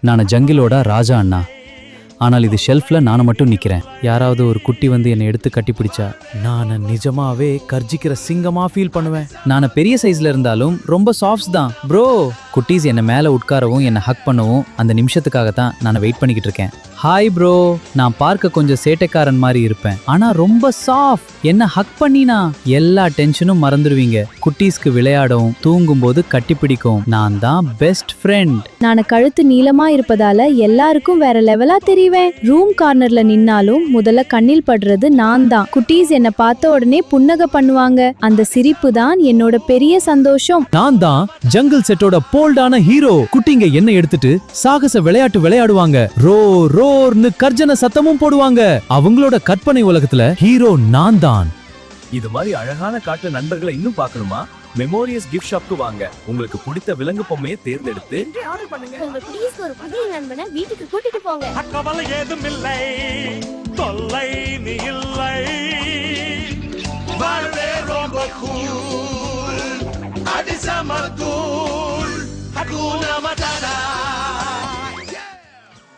நான் ஜங்கிலோட ராஜா அண்ணா. ஆனால் இது ஷெல்ஃப்ல நான் மட்டும் நிக்கிறேன். யாராவது ஒரு குட்டி வந்து என்னை எடுத்து கட்டி பிடிச்சா நான் நிஜமாவே கர்ஜிக்கிற சிங்கமா ஃபீல் பண்ணுவேன். நான் பெரிய சைஸ்ல இருந்தாலும் ரொம்ப சாஃப்ட்ஸ் தான் ப்ரோ. குட்டீஸ் என்னை மேலே உட்காரவும் என்னை ஹக் பண்ணவும் அந்த நிமிஷத்துக்காகத்தான் நான் வெயிட் பண்ணிக்கிட்டு இருக்கேன். ஹாய் ப்ரோ, நான் பார்க்க கொஞ்சம் சேட்டைக்காரன் மாதிரி இருப்பேன், ஆனா ரொம்ப சாஃப்ட். என்ன ஹக் பண்ணினா எல்லா டென்ஷனும் மறந்துடுவீங்க. குட்டீஸ்க்கு விளையாடவும் தூங்கும்போது கட்டிப்பிடிக்கும். நான் தான் பெஸ்ட் ஃப்ரெண்ட். நான் கழுத்து நீளமா இருப்பதால எல்லாருக்கும் வேற லெவலா தெரிவேன். ரூம் கார்னர்ல நின்னாலும் முதல்ல கண்ணில் படுறது நான் தான். குட்டீஸ் என்ன பார்த்த உடனே புன்னகை பண்ணுவாங்க. அந்த சிரிப்பு தான் என்னோட பெரிய சந்தோஷம். நான் தான் ஜங்கிள் செட்டோட போல்டான ஹீரோ. குட்டிங்க என்ன எடுத்துட்டு சாகச விளையாட்டு விளையாடுவாங்க. ரோ ரோர்னு கர்ஜன சத்தமும் போடுவாங்க. அவங்களோட கற்பனை உலகத்துல ஹீரோ நான் தான். இது மாதிரி அழகான காட்டு நண்பர்களை இன்னும் பார்க்கணுமா? மெமோரியஸ் கிஃப்ட் ஷாப்க்கு வாங்க. உங்களுக்கு பிடித்த விலங்கு பொம்மையை தேர்ந்தெடுத்து ஆர்டர் பண்ணுங்க. உங்க குட்டீஸ்க்கு ஒரு புதிய நண்பனை வீட்டுக்கு கூட்டிட்டு போங்க. கவலை ஏதும் இல்லை, தொல்லை நீ இல்லை. வாழ்வே ரொம்ப கூல், அடிசம கூல், ஹக்கூனா மட்டானா.